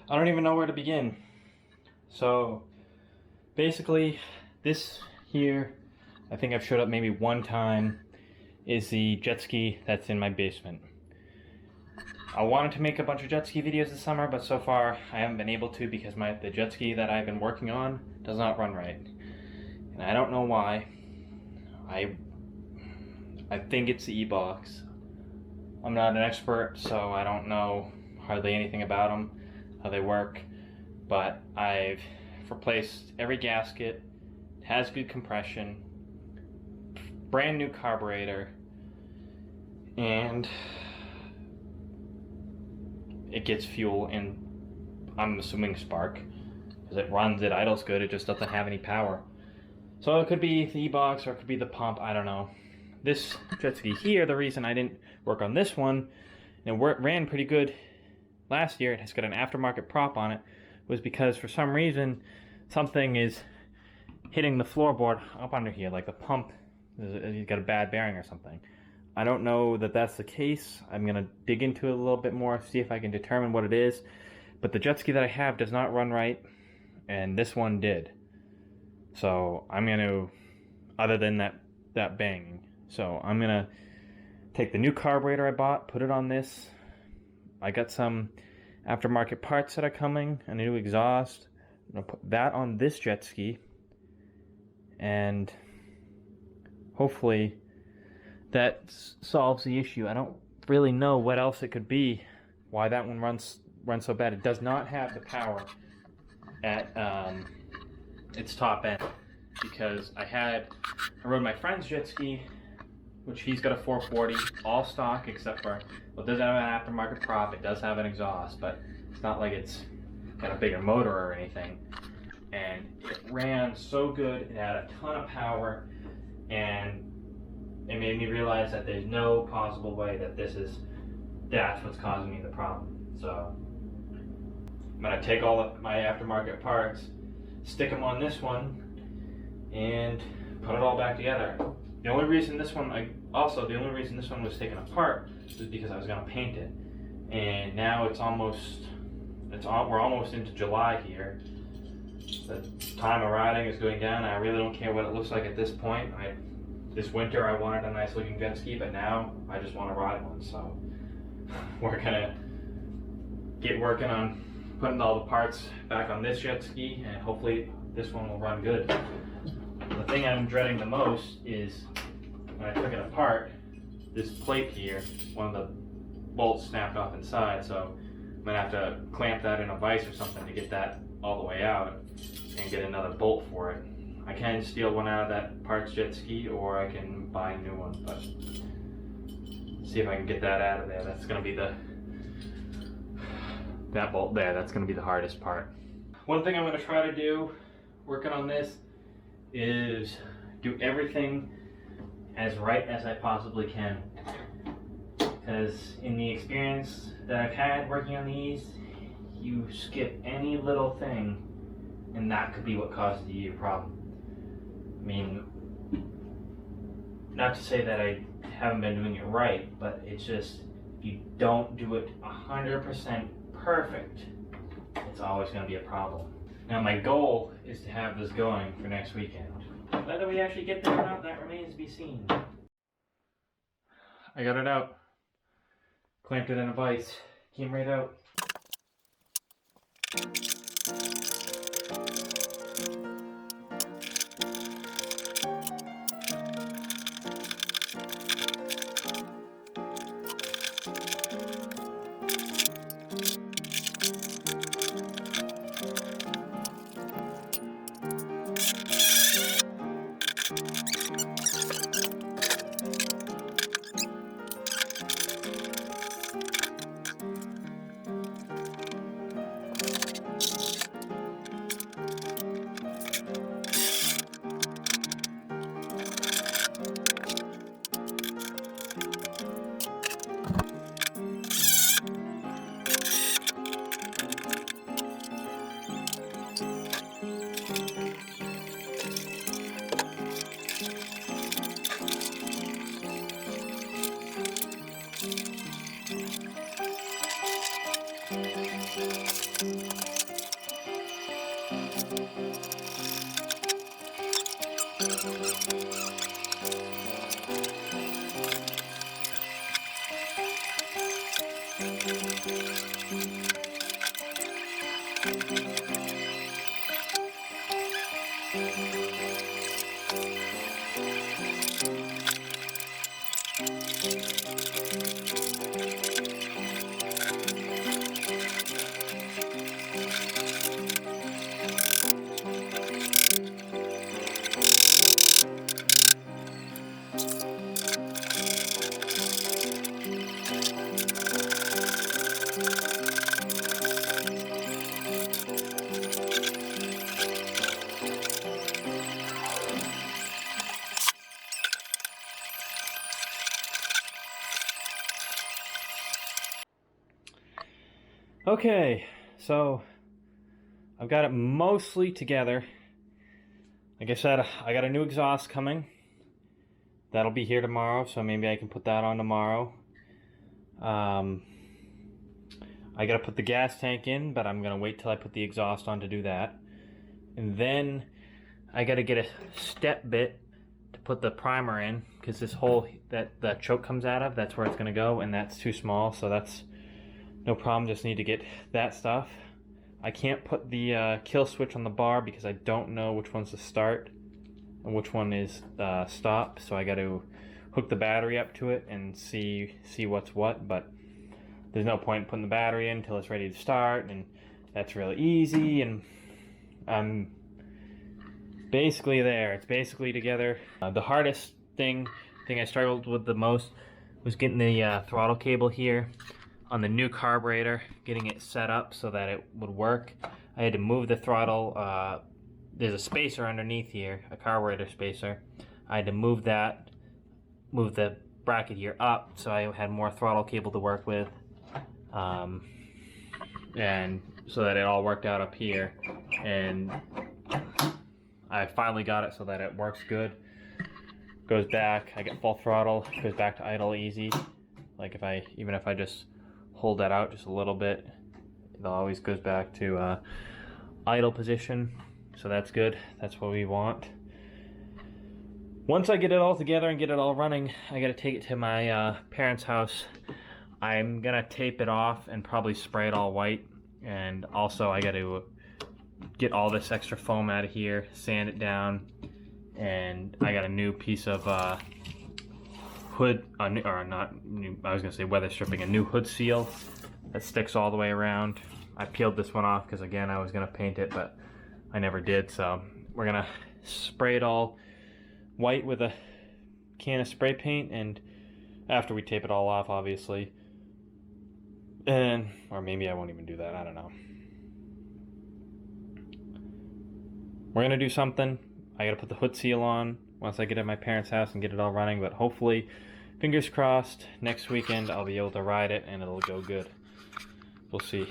I don't even know where to begin. So basically, this here, I think I've showed up maybe one time, is the jet ski that's in my basement. I wanted to make a bunch of jet ski videos this summer, but so far I haven't been able to because the jet ski that I've been working on does not run right. And I don't know why. I think it's the e-box. I'm not an expert, so I don't know hardly anything about them, how they work, but I've replaced every gasket. It has good compression, brand new carburetor, and it gets fuel in, I'm assuming, spark, because it runs, it idles good, it just doesn't have any power. So it could be the e-box or it could be the pump, I don't know. This jet ski here, the reason I didn't work on this one, and it ran pretty good last year, it's got an aftermarket prop on it, was because for some reason something is hitting the floorboard up under here, like the pump, you've got a bad bearing or something. I don't know that that's the case. I'm going to dig into it a little bit more, see if I can determine what it is. But the jet ski that I have does not run right, and this one did. So I'm going to, other than that banging, so I'm going to take the new carburetor I bought, put it on this. I got some aftermarket parts that are coming, a new exhaust. I'm going to put that on this jet ski, and hopefully that solves the issue. I don't really know what else it could be, why that one runs so bad. It does not have the power at its top end, because I rode my friend's jet ski, which he's got a 440, all stock except for, well, it doesn't have an aftermarket prop, it does have an exhaust, but it's not like it's got a bigger motor or anything. And it ran so good, it had a ton of power, and it made me realize that there's no possible way that that's what's causing me the problem. So I'm gonna take all of my aftermarket parts, stick them on this one, and put it all back together. The only reason this one was taken apart was because I was gonna paint it, and now we're almost into July here. The time of riding is going down. I really don't care what it looks like at this point. This winter I wanted a nice looking jet ski, but now I just want to ride one. So we're gonna get working on putting all the parts back on this jet ski, and hopefully this one will run good. The thing I'm dreading the most is when I took it apart, this plate here, one of the bolts snapped off inside, so I'm gonna have to clamp that in a vise or something to get that all the way out and get another bolt for it. I can steal one out of that parts jet ski, or I can buy a new one, but see if I can get that out of there. That's gonna be that bolt there, that's gonna be the hardest part. One thing I'm gonna try to do, working on this, is do everything as right as I possibly can. Because in the experience that I've had working on these, you skip any little thing and that could be what causes you your problem. I mean, not to say that I haven't been doing it right, but it's just, if you don't do it 100% perfect, it's always going to be a problem. Now my goal is to have this going for next weekend. Whether we actually get there or not, that remains to be seen. I got it out. Clamped it in a vise. Came right out. Okay, so I've got it mostly together. Like I said, I got a new exhaust coming. That'll be here tomorrow, so maybe I can put that on tomorrow. I gotta put the gas tank in, but I'm gonna wait till I put the exhaust on to do that. And then I gotta get a step bit to put the primer in, because this hole that the choke comes out of, that's where it's gonna go, and that's too small, so that's no problem. Just need to get that stuff. I can't put the kill switch on the bar because I don't know which one's the start and which one is stop, so I got to hook the battery up to it and see what's what. But there's no point in putting the battery in until it's ready to start, and that's really easy, and I'm basically there. It's basically together. The hardest thing I struggled with the most was getting the throttle cable here on the new carburetor, getting it set up so that it would work. I had to move the throttle. There's a spacer underneath here, a carburetor spacer. I had to move the bracket here up so I had more throttle cable to work with, and so that it all worked out up here. And I finally got it so that it works good. Goes back, I get full throttle, goes back to idle easy. Like even if I just hold that out just a little bit, it always goes back to idle position, so that's good. That's what we want. Once I get it all together and get it all running, I gotta take it to my parents' house. I'm gonna tape it off and probably spray it all white, and also I gotta get all this extra foam out of here, sand it down, and I got a new piece of hood, or not new, I was gonna say weather stripping, a new hood seal that sticks all the way around. I peeled this one off because again I was gonna paint it, but I never did, so we're gonna spray it all white with a can of spray paint, and after we tape it all off, obviously, and or maybe I won't even do that, I don't know. We're gonna do something. I gotta put the hood seal on once I get at my parents' house and get it all running, but hopefully, fingers crossed, next weekend I'll be able to ride it and it'll go good. We'll see.